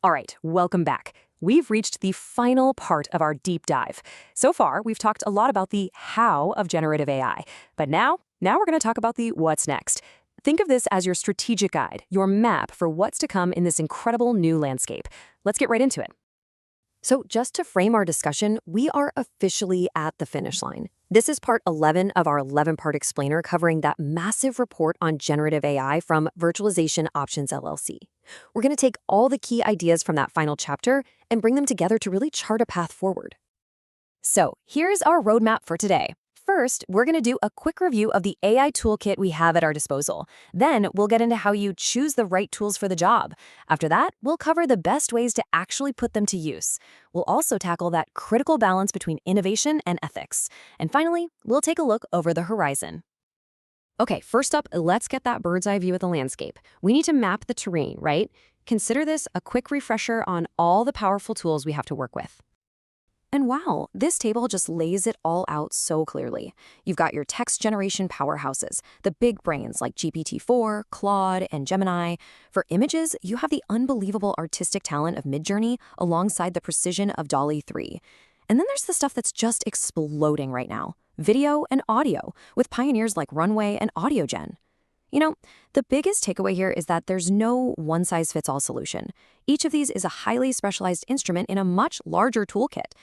All right, welcome back. We've reached the final part of our deep dive. So far, we've talked a lot about the how of generative AI, but now we're going to talk about the what's next. Think of this as your strategic guide, your map for what's to come in this incredible new landscape. Let's get right into it. So just to frame our discussion, we are officially at the finish line. This is part 11 of our 11-part explainer covering that massive report on generative AI from Virtualization Options LLC. We're going to take all the key ideas from that final chapter and bring them together to really chart a path forward. So here's our roadmap for today. First, we're going to do a quick review of the AI toolkit we have at our disposal. Then we'll get into how you choose the right tools for the job. After that, we'll cover the best ways to actually put them to use. We'll also tackle that critical balance between innovation and ethics. And finally, we'll take a look over the horizon. Okay, first up, let's get that bird's eye view of the landscape. We need to map the terrain, right? Consider this a quick refresher on all the powerful tools we have to work with. And wow, this table just lays it all out so clearly. You've got your text generation powerhouses, the big brains like GPT-4, Claude, and Gemini. For images, you have the unbelievable artistic talent of Midjourney alongside the precision of DALL-E 3. And then there's the stuff that's just exploding right now, video and audio, with pioneers like Runway and AudioGen. You know, the biggest takeaway here is that there's no one-size-fits-all solution. Each of these is a highly specialized instrument in a much larger toolkit.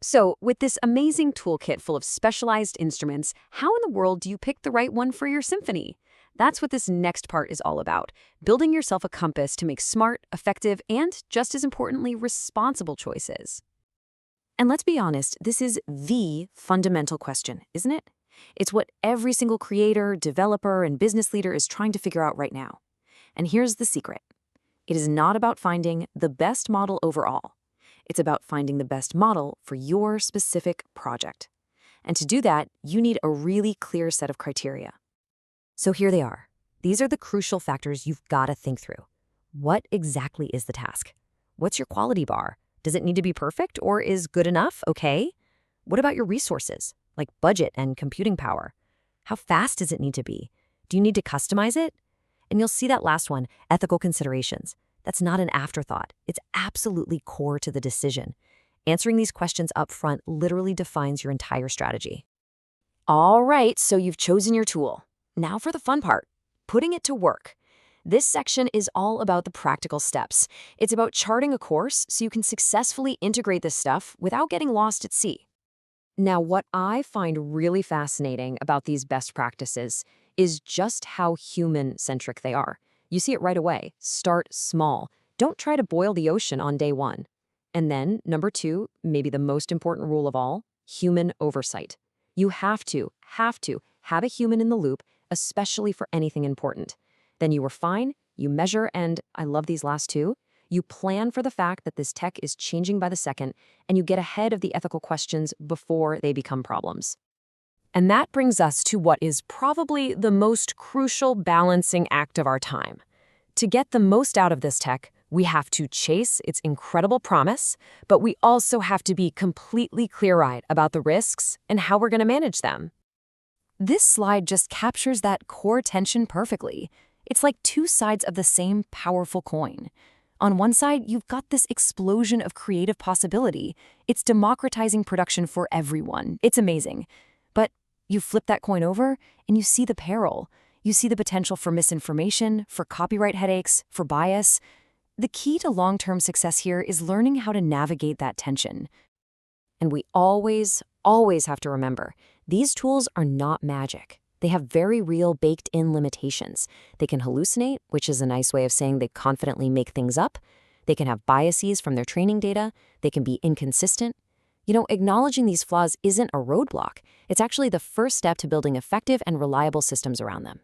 So, with this amazing toolkit full of specialized instruments, how in the world do you pick the right one for your symphony? That's what this next part is all about, building yourself a compass to make smart, effective, and, just as importantly, responsible choices. And let's be honest, this is the fundamental question, isn't it? It's what every single creator, developer, and business leader is trying to figure out right now. And here's the secret. It is not about finding the best model overall. It's about finding the best model for your specific project. And to do that, you need a really clear set of criteria. So here they are. These are the crucial factors you've got to think through. What exactly is the task? What's your quality bar? Does it need to be perfect, or is good enough okay? What about your resources, like budget and computing power? How fast does it need to be? Do you need to customize it? And you'll see that last one, ethical considerations. That's not an afterthought. It's absolutely core to the decision. Answering these questions up front literally defines your entire strategy. All right, so you've chosen your tool. Now for the fun part, putting it to work. This section is all about the practical steps. It's about charting a course so you can successfully integrate this stuff without getting lost at sea. Now, what I find really fascinating about these best practices is just how human-centric they are. You see it right away. Start small. Don't try to boil the ocean on day one. And then, number 2, maybe the most important rule of all, human oversight. You have to have a human in the loop, especially for anything important. Then you refine, you measure, and I love these last 2, you plan for the fact that this tech is changing by the second, and you get ahead of the ethical questions before they become problems. And that brings us to what is probably the most crucial balancing act of our time. To get the most out of this tech, we have to chase its incredible promise, but we also have to be completely clear-eyed about the risks and how we're going to manage them. This slide just captures that core tension perfectly. It's like 2 sides of the same powerful coin. On one side, you've got this explosion of creative possibility. It's democratizing production for everyone. It's amazing. But you flip that coin over, and you see the peril. You see the potential for misinformation, for copyright headaches, for bias. The key to long-term success here is learning how to navigate that tension. And we always have to remember, these tools are not magic. They have very real baked-in limitations. They can hallucinate, which is a nice way of saying they confidently make things up. They can have biases from their training data. They can be inconsistent. You know, acknowledging these flaws isn't a roadblock. It's actually the first step to building effective and reliable systems around them.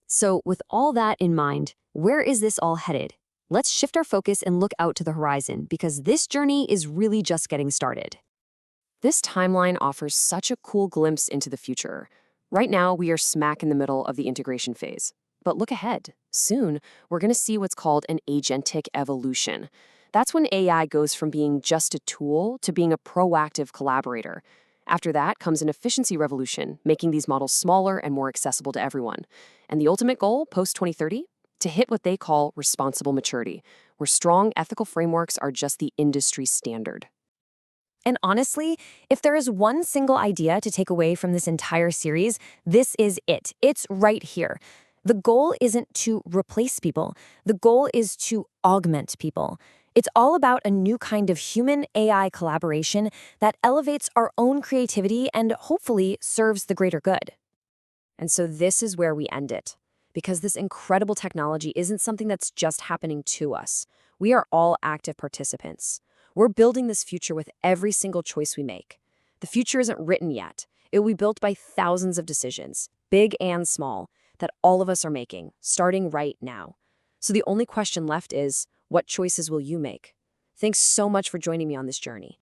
So with all that in mind, where is this all headed? Let's shift our focus and look out to the horizon, because this journey is really just getting started. This timeline offers such a cool glimpse into the future. Right now, we are smack in the middle of the integration phase. But look ahead. Soon, we're going to see what's called an agentic evolution. That's when AI goes from being just a tool to being a proactive collaborator. After that comes an efficiency revolution, making these models smaller and more accessible to everyone. And the ultimate goal, post-2030? To hit what they call responsible maturity, where strong ethical frameworks are just the industry standard. And honestly, if there is one single idea to take away from this entire series, this is it. It's right here. The goal isn't to replace people. The goal is to augment people. It's all about a new kind of human-AI collaboration that elevates our own creativity and hopefully serves the greater good. And so this is where we end it, because this incredible technology isn't something that's just happening to us. We are all active participants. We're building this future with every single choice we make. The future isn't written yet. It will be built by thousands of decisions, big and small, that all of us are making, starting right now. So the only question left is, what choices will you make? Thanks so much for joining me on this journey.